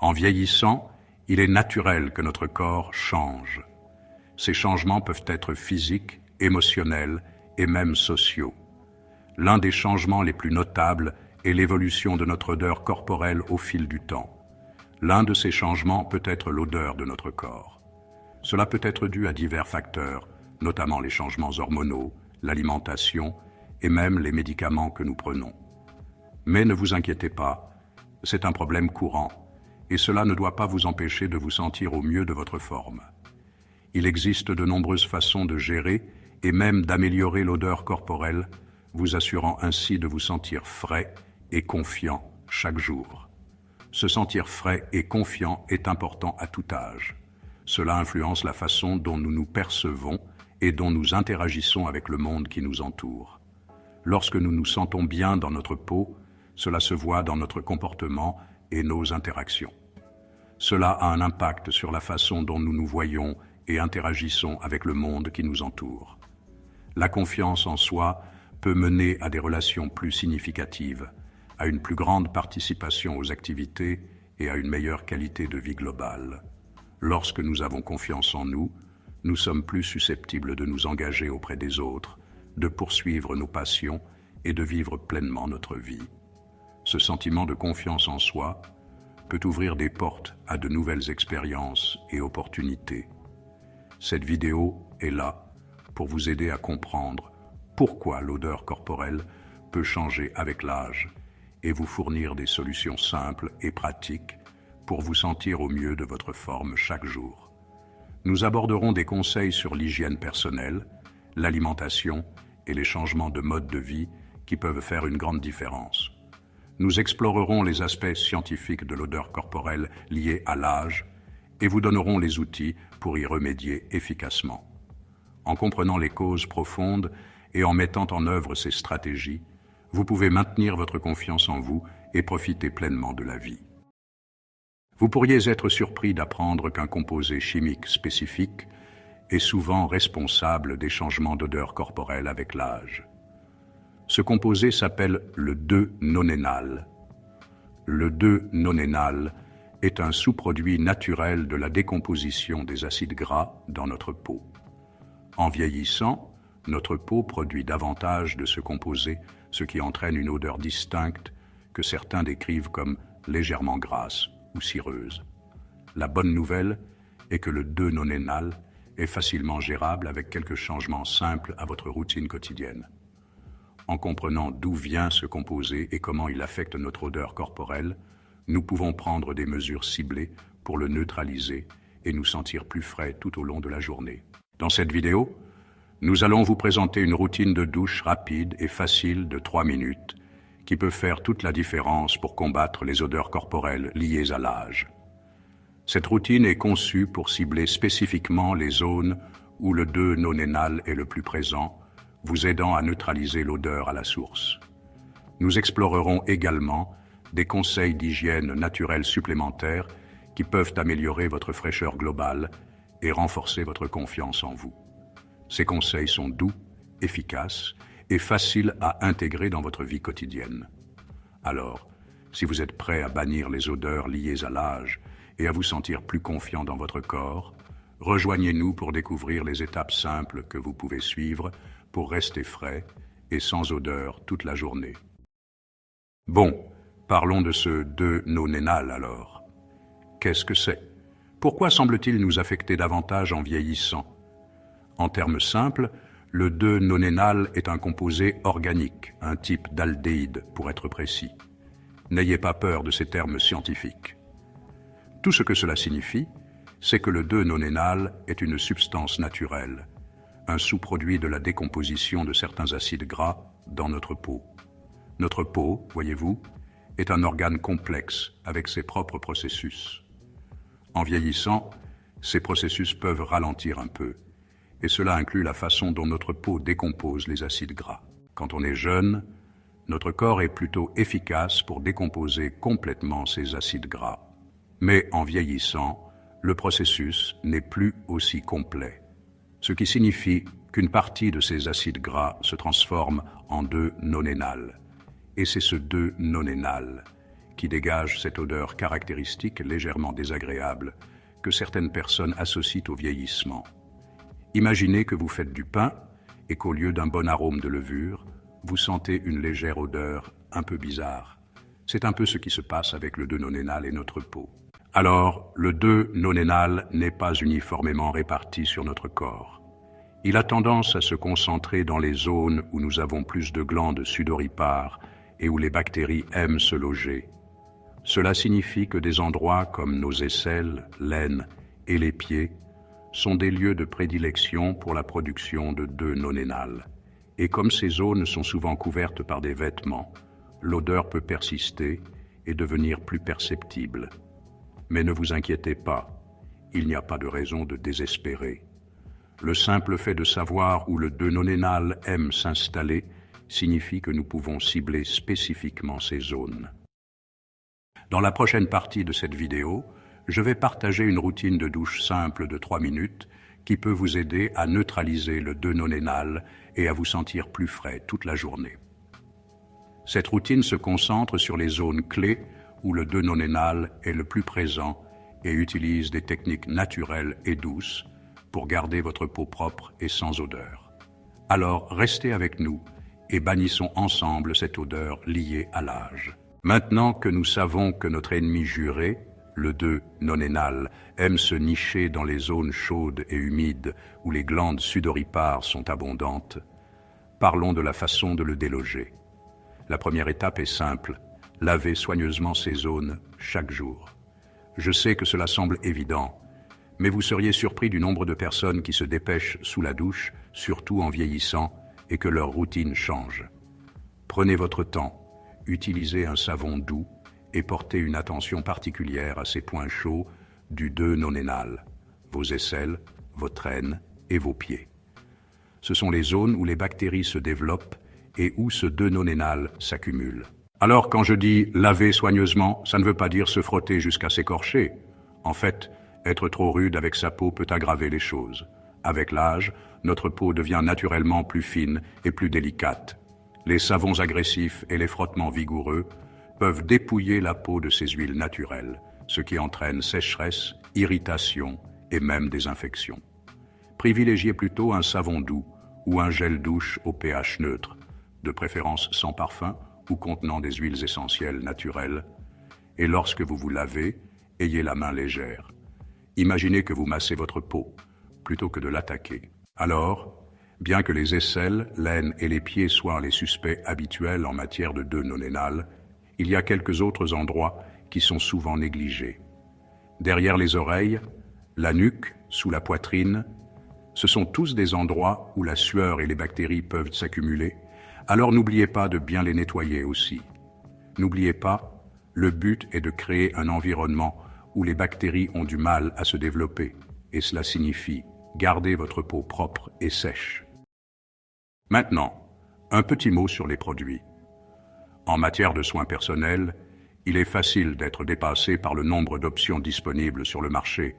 En vieillissant, il est naturel que notre corps change. Ces changements peuvent être physiques, émotionnels et même sociaux. L'un des changements les plus notables est l'évolution de notre odeur corporelle au fil du temps. L'un de ces changements peut être l'odeur de notre corps. Cela peut être dû à divers facteurs, notamment les changements hormonaux, l'alimentation et même les médicaments que nous prenons. Mais ne vous inquiétez pas, c'est un problème courant et cela ne doit pas vous empêcher de vous sentir au mieux de votre forme. Il existe de nombreuses façons de gérer et même d'améliorer l'odeur corporelle, vous assurant ainsi de vous sentir frais et confiant chaque jour. Se sentir frais et confiant est important à tout âge. Cela influence la façon dont nous nous percevons et dont nous interagissons avec le monde qui nous entoure. Lorsque nous nous sentons bien dans notre peau, cela se voit dans notre comportement et nos interactions. Cela a un impact sur la façon dont nous nous voyons et interagissons avec le monde qui nous entoure. La confiance en soi peut mener à des relations plus significatives, à une plus grande participation aux activités et à une meilleure qualité de vie globale. Lorsque nous avons confiance en nous, nous sommes plus susceptibles de nous engager auprès des autres, de poursuivre nos passions et de vivre pleinement notre vie. Ce sentiment de confiance en soi peut ouvrir des portes à de nouvelles expériences et opportunités. Cette vidéo est là pour vous aider à comprendre pourquoi l'odeur corporelle peut changer avec l'âge et vous fournir des solutions simples et pratiques pour vous sentir au mieux de votre forme chaque jour. Nous aborderons des conseils sur l'hygiène personnelle, l'alimentation et les changements de mode de vie qui peuvent faire une grande différence. Nous explorerons les aspects scientifiques de l'odeur corporelle liés à l'âge et vous donnerons les outils pour y remédier efficacement. En comprenant les causes profondes et en mettant en œuvre ces stratégies, vous pouvez maintenir votre confiance en vous et profiter pleinement de la vie. Vous pourriez être surpris d'apprendre qu'un composé chimique spécifique est souvent responsable des changements d'odeur corporelle avec l'âge. Ce composé s'appelle le 2-nonénal. Le 2-nonénal est un sous-produit naturel de la décomposition des acides gras dans notre peau. En vieillissant, notre peau produit davantage de ce composé, ce qui entraîne une odeur distincte que certains décrivent comme légèrement grasse ou cireuse. La bonne nouvelle est que le 2-nonénal est facilement gérable avec quelques changements simples à votre routine quotidienne. En comprenant d'où vient ce composé et comment il affecte notre odeur corporelle, nous pouvons prendre des mesures ciblées pour le neutraliser et nous sentir plus frais tout au long de la journée. Dans cette vidéo, nous allons vous présenter une routine de douche rapide et facile de 3 minutes qui peut faire toute la différence pour combattre les odeurs corporelles liées à l'âge. Cette routine est conçue pour cibler spécifiquement les zones où le 2-nonénal est le plus présent, vous aidant à neutraliser l'odeur à la source. Nous explorerons également des conseils d'hygiène naturelle supplémentaires qui peuvent améliorer votre fraîcheur globale et renforcer votre confiance en vous. Ces conseils sont doux, efficaces et faciles à intégrer dans votre vie quotidienne. Alors, si vous êtes prêt à bannir les odeurs liées à l'âge et à vous sentir plus confiant dans votre corps, rejoignez-nous pour découvrir les étapes simples que vous pouvez suivre pour rester frais et sans odeur toute la journée. Bon, parlons de ce 2-nonénal alors. Qu'est-ce que c'est? Pourquoi semble-t-il nous affecter davantage en vieillissant? En termes simples, le 2-nonénal est un composé organique, un type d'aldéhyde pour être précis. N'ayez pas peur de ces termes scientifiques. Tout ce que cela signifie, c'est que le 2-nonénal est une substance naturelle, un sous-produit de la décomposition de certains acides gras dans notre peau. Notre peau, voyez-vous, est un organe complexe avec ses propres processus. En vieillissant, ces processus peuvent ralentir un peu, et cela inclut la façon dont notre peau décompose les acides gras. Quand on est jeune, notre corps est plutôt efficace pour décomposer complètement ces acides gras. Mais en vieillissant, le processus n'est plus aussi complet, ce qui signifie qu'une partie de ces acides gras se transforme en 2-nonénal. Et c'est ce 2-nonénal qui dégage cette odeur caractéristique légèrement désagréable que certaines personnes associent au vieillissement. Imaginez que vous faites du pain et qu'au lieu d'un bon arôme de levure, vous sentez une légère odeur un peu bizarre. C'est un peu ce qui se passe avec le deux-nonénal et notre peau. Alors, le deux-nonénal n'est pas uniformément réparti sur notre corps. Il a tendance à se concentrer dans les zones où nous avons plus de glandes sudoripares et où les bactéries aiment se loger. Cela signifie que des endroits comme nos aisselles, l'aine et les pieds sont des lieux de prédilection pour la production de deux-nonénal. Et comme ces zones sont souvent couvertes par des vêtements, l'odeur peut persister et devenir plus perceptible. Mais ne vous inquiétez pas, il n'y a pas de raison de désespérer. Le simple fait de savoir où le deux-nonénal aime s'installer signifie que nous pouvons cibler spécifiquement ces zones. Dans la prochaine partie de cette vidéo, je vais partager une routine de douche simple de 3 minutes qui peut vous aider à neutraliser le deux-nonénal et à vous sentir plus frais toute la journée. Cette routine se concentre sur les zones clés où le deux-nonénal est le plus présent et utilise des techniques naturelles et douces pour garder votre peau propre et sans odeur. Alors, restez avec nous et bannissons ensemble cette odeur liée à l'âge. Maintenant que nous savons que notre ennemi juré, le deux-nonénal, aime se nicher dans les zones chaudes et humides où les glandes sudoripares sont abondantes, parlons de la façon de le déloger. La première étape est simple, lavez soigneusement ces zones chaque jour. Je sais que cela semble évident, mais vous seriez surpris du nombre de personnes qui se dépêchent sous la douche, surtout en vieillissant, et que leur routine change. Prenez votre temps, utilisez un savon doux et portez une attention particulière à ces points chauds du deux-nonénal, vos aisselles, votre aine et vos pieds. Ce sont les zones où les bactéries se développent et où ce deux-nonénal s'accumule. Alors quand je dis laver soigneusement, ça ne veut pas dire se frotter jusqu'à s'écorcher. En fait, être trop rude avec sa peau peut aggraver les choses. Avec l'âge, notre peau devient naturellement plus fine et plus délicate. Les savons agressifs et les frottements vigoureux peuvent dépouiller la peau de ses huiles naturelles, ce qui entraîne sécheresse, irritation et même des infections. Privilégiez plutôt un savon doux ou un gel douche au pH neutre, de préférence sans parfum ou contenant des huiles essentielles naturelles. Et lorsque vous vous lavez, ayez la main légère. Imaginez que vous massez votre peau, plutôt que de l'attaquer. Alors, bien que les aisselles, l'aine et les pieds soient les suspects habituels en matière de deux-nonénal, il y a quelques autres endroits qui sont souvent négligés. Derrière les oreilles, la nuque, sous la poitrine, ce sont tous des endroits où la sueur et les bactéries peuvent s'accumuler, alors n'oubliez pas de bien les nettoyer aussi. N'oubliez pas, le but est de créer un environnement où les bactéries ont du mal à se développer, et cela signifie garder votre peau propre et sèche. Maintenant, un petit mot sur les produits. En matière de soins personnels, il est facile d'être dépassé par le nombre d'options disponibles sur le marché.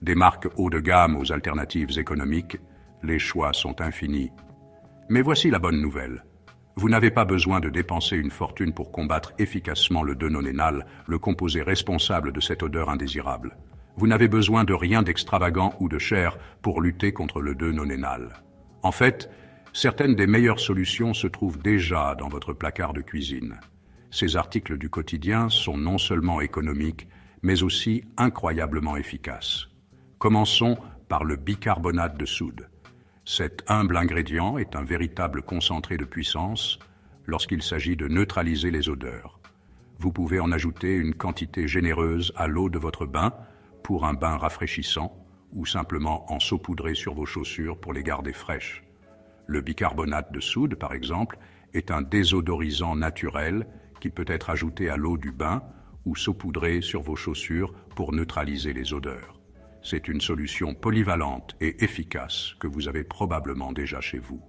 Des marques haut de gamme aux alternatives économiques, les choix sont infinis. Mais voici la bonne nouvelle. Vous n'avez pas besoin de dépenser une fortune pour combattre efficacement le deux-nonénal, le composé responsable de cette odeur indésirable. Vous n'avez besoin de rien d'extravagant ou de cher pour lutter contre le deux-nonénal. En fait, certaines des meilleures solutions se trouvent déjà dans votre placard de cuisine. Ces articles du quotidien sont non seulement économiques, mais aussi incroyablement efficaces. Commençons par le bicarbonate de soude. Cet humble ingrédient est un véritable concentré de puissance lorsqu'il s'agit de neutraliser les odeurs. Vous pouvez en ajouter une quantité généreuse à l'eau de votre bain pour un bain rafraîchissant ou simplement en saupoudrer sur vos chaussures pour les garder fraîches. Le bicarbonate de soude, par exemple, est un désodorisant naturel qui peut être ajouté à l'eau du bain ou saupoudré sur vos chaussures pour neutraliser les odeurs. C'est une solution polyvalente et efficace que vous avez probablement déjà chez vous.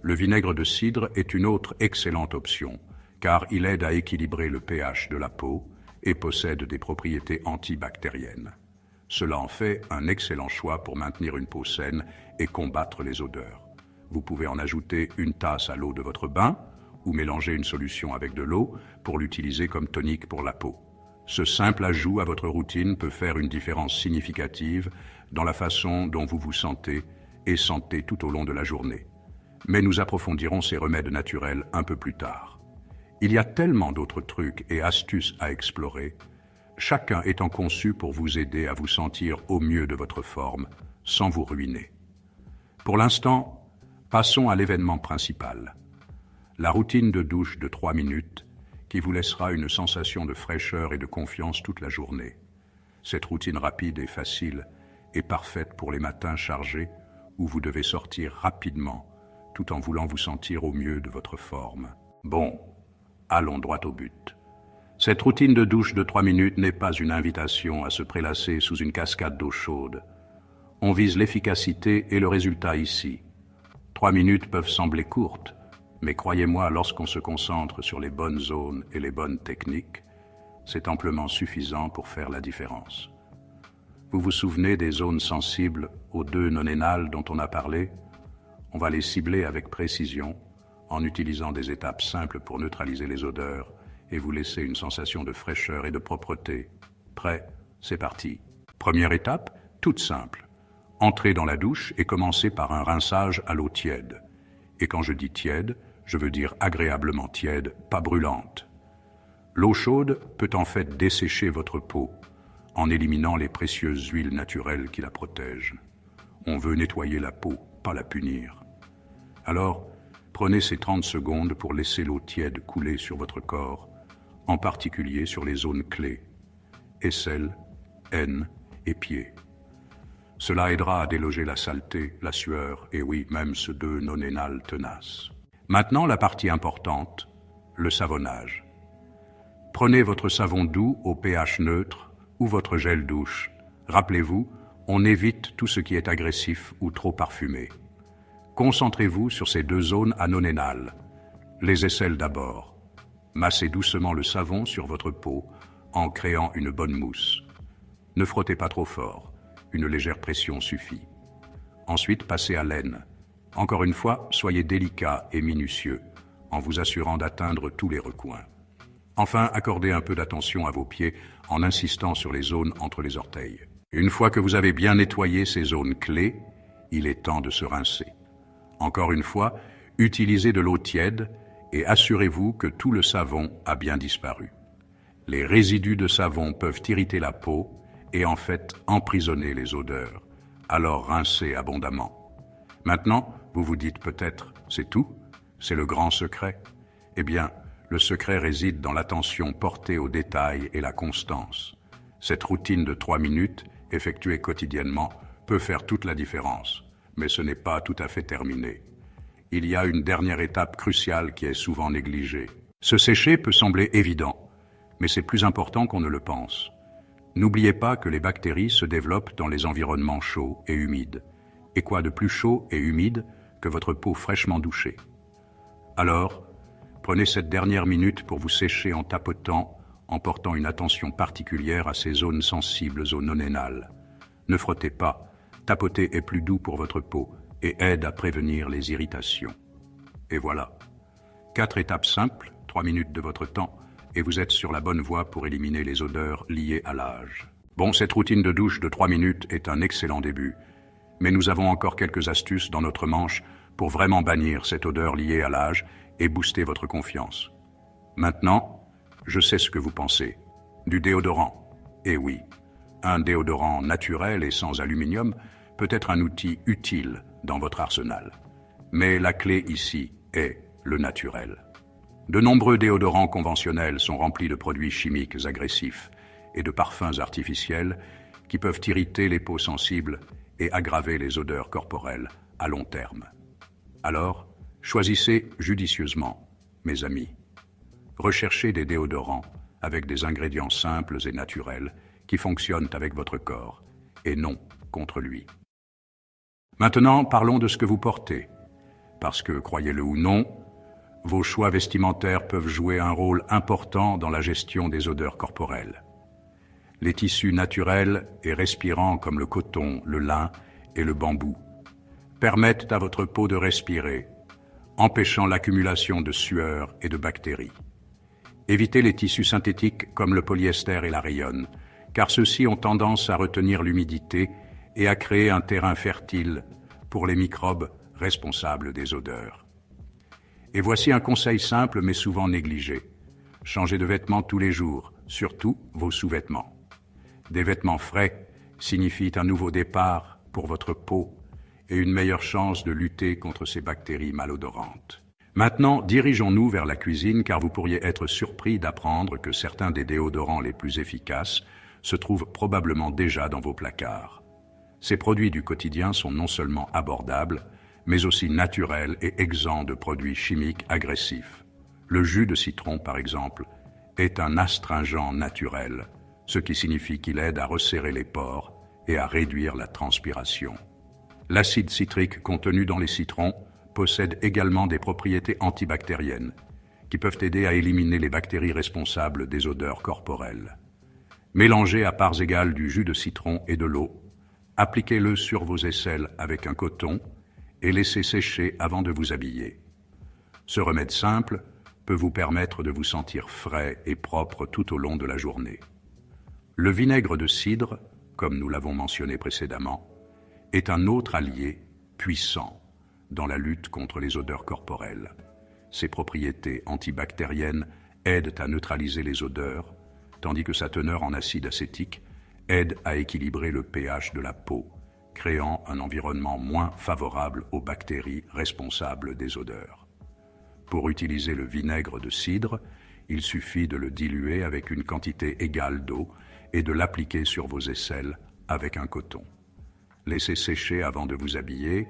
Le vinaigre de cidre est une autre excellente option, car il aide à équilibrer le pH de la peau et possède des propriétés antibactériennes. Cela en fait un excellent choix pour maintenir une peau saine et combattre les odeurs. Vous pouvez en ajouter une tasse à l'eau de votre bain ou mélanger une solution avec de l'eau pour l'utiliser comme tonique pour la peau. Ce simple ajout à votre routine peut faire une différence significative dans la façon dont vous vous sentez et sentez tout au long de la journée. Mais nous approfondirons ces remèdes naturels un peu plus tard. Il y a tellement d'autres trucs et astuces à explorer, chacun étant conçu pour vous aider à vous sentir au mieux de votre forme, sans vous ruiner. Pour l'instant, passons à l'événement principal. La routine de douche de 3 minutes qui vous laissera une sensation de fraîcheur et de confiance toute la journée. Cette routine rapide et facile est parfaite pour les matins chargés où vous devez sortir rapidement tout en voulant vous sentir au mieux de votre forme. Bon, allons droit au but. Cette routine de douche de 3 minutes n'est pas une invitation à se prélasser sous une cascade d'eau chaude. On vise l'efficacité et le résultat ici. 3 minutes peuvent sembler courtes, mais croyez-moi, lorsqu'on se concentre sur les bonnes zones et les bonnes techniques, c'est amplement suffisant pour faire la différence. Vous vous souvenez des zones sensibles aux 2 nonénales dont on a parlé? On va les cibler avec précision en utilisant des étapes simples pour neutraliser les odeurs et vous laisser une sensation de fraîcheur et de propreté. Prêt? C'est parti. Première étape, toute simple. Entrez dans la douche et commencez par un rinçage à l'eau tiède. Et quand je dis tiède, je veux dire agréablement tiède, pas brûlante. L'eau chaude peut en fait dessécher votre peau en éliminant les précieuses huiles naturelles qui la protègent. On veut nettoyer la peau, pas la punir. Alors, prenez ces 30 secondes pour laisser l'eau tiède couler sur votre corps, en particulier sur les zones clés, aisselles, aines et pieds. Cela aidera à déloger la saleté, la sueur, et oui, même ce 2 nonénales tenaces. Maintenant, la partie importante, le savonnage. Prenez votre savon doux au pH neutre ou votre gel douche. Rappelez-vous, on évite tout ce qui est agressif ou trop parfumé. Concentrez-vous sur ces 2 zones anonénales. Les aisselles d'abord. Massez doucement le savon sur votre peau en créant une bonne mousse. Ne frottez pas trop fort, une légère pression suffit. Ensuite, passez à l'aine. Encore une fois, soyez délicat et minutieux, en vous assurant d'atteindre tous les recoins. Enfin, accordez un peu d'attention à vos pieds en insistant sur les zones entre les orteils. Une fois que vous avez bien nettoyé ces zones clés, il est temps de se rincer. Encore une fois, utilisez de l'eau tiède et assurez-vous que tout le savon a bien disparu. Les résidus de savon peuvent irriter la peau et en fait emprisonner les odeurs. Alors rincez abondamment. Maintenant, vous vous dites peut-être, c'est tout? C'est le grand secret? Eh bien, le secret réside dans l'attention portée aux détails et la constance. Cette routine de 3 minutes, effectuée quotidiennement, peut faire toute la différence. Mais ce n'est pas tout à fait terminé. Il y a une dernière étape cruciale qui est souvent négligée. Se sécher peut sembler évident, mais c'est plus important qu'on ne le pense. N'oubliez pas que les bactéries se développent dans les environnements chauds et humides. Et quoi de plus chaud et humide que votre peau fraîchement douchée? Alors, prenez cette dernière minute pour vous sécher en tapotant, en portant une attention particulière à ces zones sensibles aux nonénales. Ne frottez pas. Tapoter est plus doux pour votre peau et aide à prévenir les irritations. Et voilà. 4 étapes simples, 3 minutes de votre temps, et vous êtes sur la bonne voie pour éliminer les odeurs liées à l'âge. Bon, cette routine de douche de 3 minutes est un excellent début, mais nous avons encore quelques astuces dans notre manche pour vraiment bannir cette odeur liée à l'âge et booster votre confiance. Maintenant, je sais ce que vous pensez. Du déodorant. Eh oui, un déodorant naturel et sans aluminium peut être un outil utile dans votre arsenal. Mais la clé ici est le naturel. De nombreux déodorants conventionnels sont remplis de produits chimiques agressifs et de parfums artificiels qui peuvent irriter les peaux sensibles et aggraver les odeurs corporelles à long terme. Alors, choisissez judicieusement, mes amis. Recherchez des déodorants avec des ingrédients simples et naturels qui fonctionnent avec votre corps et non contre lui. Maintenant, parlons de ce que vous portez, parce que, croyez-le ou non, vos choix vestimentaires peuvent jouer un rôle important dans la gestion des odeurs corporelles. Les tissus naturels et respirants comme le coton, le lin et le bambou permettent à votre peau de respirer, empêchant l'accumulation de sueur et de bactéries. Évitez les tissus synthétiques comme le polyester et la rayonne, car ceux-ci ont tendance à retenir l'humidité et à créer un terrain fertile pour les microbes responsables des odeurs. Et voici un conseil simple mais souvent négligé. Changez de vêtements tous les jours, surtout vos sous-vêtements. Des vêtements frais signifient un nouveau départ pour votre peau et une meilleure chance de lutter contre ces bactéries malodorantes. Maintenant, dirigeons-nous vers la cuisine car vous pourriez être surpris d'apprendre que certains des déodorants les plus efficaces se trouvent probablement déjà dans vos placards. Ces produits du quotidien sont non seulement abordables, mais aussi naturels et exempts de produits chimiques agressifs. Le jus de citron, par exemple, est un astringent naturel, ce qui signifie qu'il aide à resserrer les pores et à réduire la transpiration. L'acide citrique contenu dans les citrons possède également des propriétés antibactériennes qui peuvent aider à éliminer les bactéries responsables des odeurs corporelles. Mélangez à parts égales du jus de citron et de l'eau, appliquez-le sur vos aisselles avec un coton et laissez sécher avant de vous habiller. Ce remède simple peut vous permettre de vous sentir frais et propre tout au long de la journée. Le vinaigre de cidre, comme nous l'avons mentionné précédemment, est un autre allié puissant dans la lutte contre les odeurs corporelles. Ses propriétés antibactériennes aident à neutraliser les odeurs, tandis que sa teneur en acide acétique aide à équilibrer le pH de la peau, créant un environnement moins favorable aux bactéries responsables des odeurs. Pour utiliser le vinaigre de cidre, il suffit de le diluer avec une quantité égale d'eau et de l'appliquer sur vos aisselles avec un coton. Laissez sécher avant de vous habiller.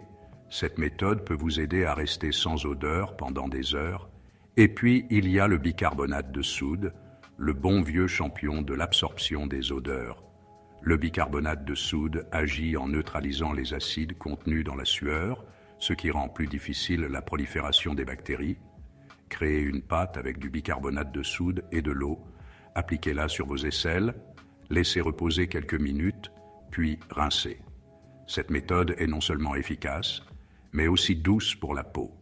Cette méthode peut vous aider à rester sans odeur pendant des heures. Et puis, il y a le bicarbonate de soude, le bon vieux champion de l'absorption des odeurs. Le bicarbonate de soude agit en neutralisant les acides contenus dans la sueur, ce qui rend plus difficile la prolifération des bactéries. Créez une pâte avec du bicarbonate de soude et de l'eau, appliquez-la sur vos aisselles, laissez reposer quelques minutes, puis rincez. Cette méthode est non seulement efficace, mais aussi douce pour la peau.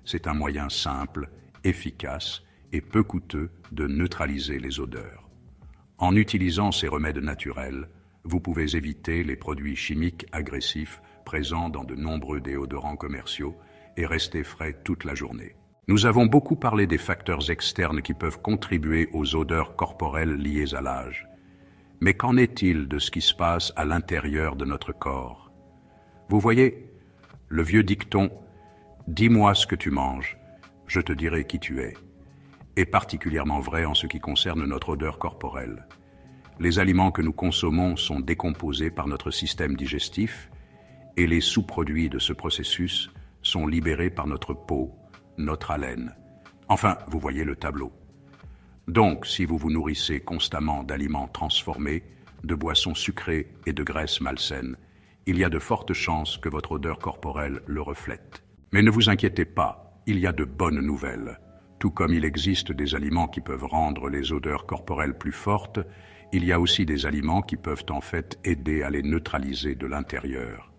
C'est un moyen simple, efficace et peu coûteux de neutraliser les odeurs. En utilisant ces remèdes naturels, vous pouvez éviter les produits chimiques agressifs présents dans de nombreux déodorants commerciaux et rester frais toute la journée. Nous avons beaucoup parlé des facteurs externes qui peuvent contribuer aux odeurs corporelles liées à l'âge. Mais qu'en est-il de ce qui se passe à l'intérieur de notre corps ? Vous voyez, le vieux dicton « Dis-moi ce que tu manges, je te dirai qui tu es » est particulièrement vrai en ce qui concerne notre odeur corporelle. Les aliments que nous consommons sont décomposés par notre système digestif et les sous-produits de ce processus sont libérés par notre peau, notre haleine. Enfin, vous voyez le tableau. Donc, si vous vous nourrissez constamment d'aliments transformés, de boissons sucrées et de graisses malsaines, il y a de fortes chances que votre odeur corporelle le reflète. Mais ne vous inquiétez pas, il y a de bonnes nouvelles. Tout comme il existe des aliments qui peuvent rendre les odeurs corporelles plus fortes, il y a aussi des aliments qui peuvent en fait aider à les neutraliser de l'intérieur.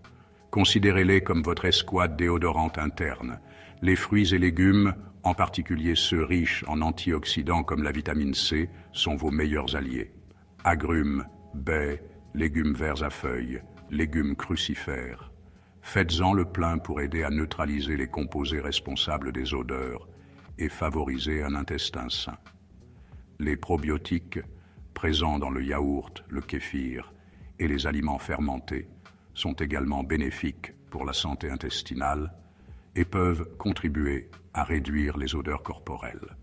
Considérez-les comme votre escouade déodorante interne. Les fruits et légumes, en particulier ceux riches en antioxydants comme la vitamine C, sont vos meilleurs alliés. Agrumes, baies, légumes verts à feuilles, légumes crucifères. Faites-en le plein pour aider à neutraliser les composés responsables des odeurs et favoriser un intestin sain. Les probiotiques, présents dans le yaourt, le kéfir et les aliments fermentés, sont également bénéfiques pour la santé intestinale et peuvent contribuer à réduire les odeurs corporelles.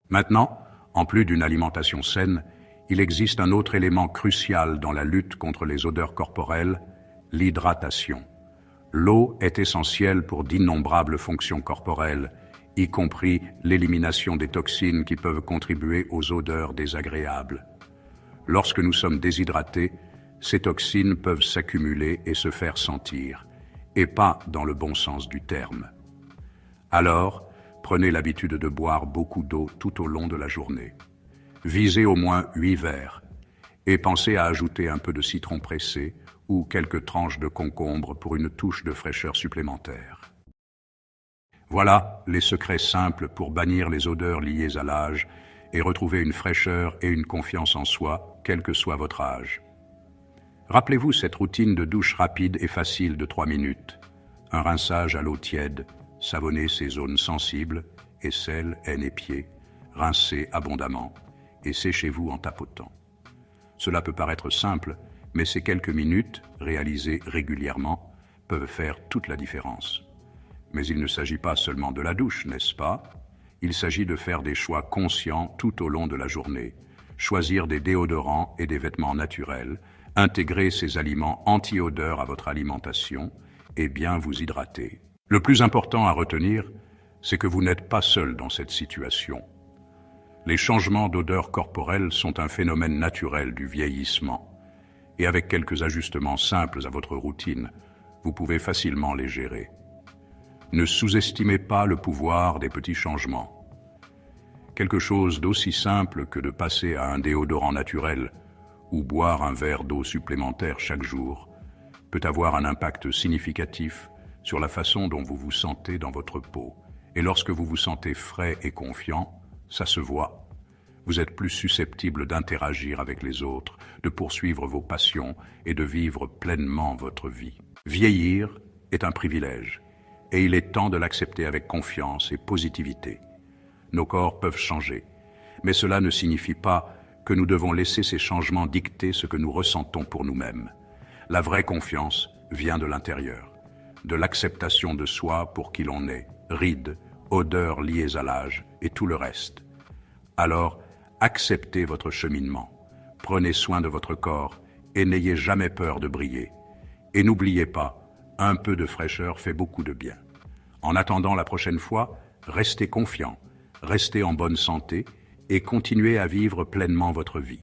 Maintenant, en plus d'une alimentation saine, il existe un autre élément crucial dans la lutte contre les odeurs corporelles, l'hydratation. L'eau est essentielle pour d'innombrables fonctions corporelles, y compris l'élimination des toxines qui peuvent contribuer aux odeurs désagréables. Lorsque nous sommes déshydratés, ces toxines peuvent s'accumuler et se faire sentir, et pas dans le bon sens du terme. Alors, prenez l'habitude de boire beaucoup d'eau tout au long de la journée. Visez au moins 8 verres et pensez à ajouter un peu de citron pressé ou quelques tranches de concombre pour une touche de fraîcheur supplémentaire. Voilà les secrets simples pour bannir les odeurs liées à l'âge et retrouver une fraîcheur et une confiance en soi, quel que soit votre âge. Rappelez-vous cette routine de douche rapide et facile de 3 minutes. Un rinçage à l'eau tiède, savonner ses zones sensibles, aisselles, aines et pieds, rincez abondamment et séchez-vous en tapotant. Cela peut paraître simple, mais ces quelques minutes, réalisées régulièrement, peuvent faire toute la différence. Mais il ne s'agit pas seulement de la douche, n'est-ce pas? Il s'agit de faire des choix conscients tout au long de la journée, choisir des déodorants et des vêtements naturels, intégrer ces aliments anti-odeurs à votre alimentation et bien vous hydrater. Le plus important à retenir, c'est que vous n'êtes pas seul dans cette situation. Les changements d'odeur corporelle sont un phénomène naturel du vieillissement. Et avec quelques ajustements simples à votre routine, vous pouvez facilement les gérer. Ne sous-estimez pas le pouvoir des petits changements. Quelque chose d'aussi simple que de passer à un déodorant naturel ou boire un verre d'eau supplémentaire chaque jour peut avoir un impact significatif sur la façon dont vous vous sentez dans votre peau. Et lorsque vous vous sentez frais et confiant, ça se voit. Vous êtes plus susceptible d'interagir avec les autres, de poursuivre vos passions et de vivre pleinement votre vie. Vieillir est un privilège, et il est temps de l'accepter avec confiance et positivité. Nos corps peuvent changer, mais cela ne signifie pas que nous devons laisser ces changements dicter ce que nous ressentons pour nous-mêmes. La vraie confiance vient de l'intérieur, de l'acceptation de soi pour qui l'on est, rides, odeurs liées à l'âge et tout le reste. Alors, acceptez votre cheminement, prenez soin de votre corps et n'ayez jamais peur de briller. Et n'oubliez pas, un peu de fraîcheur fait beaucoup de bien. En attendant la prochaine fois, restez confiant, restez en bonne santé et continuez à vivre pleinement votre vie.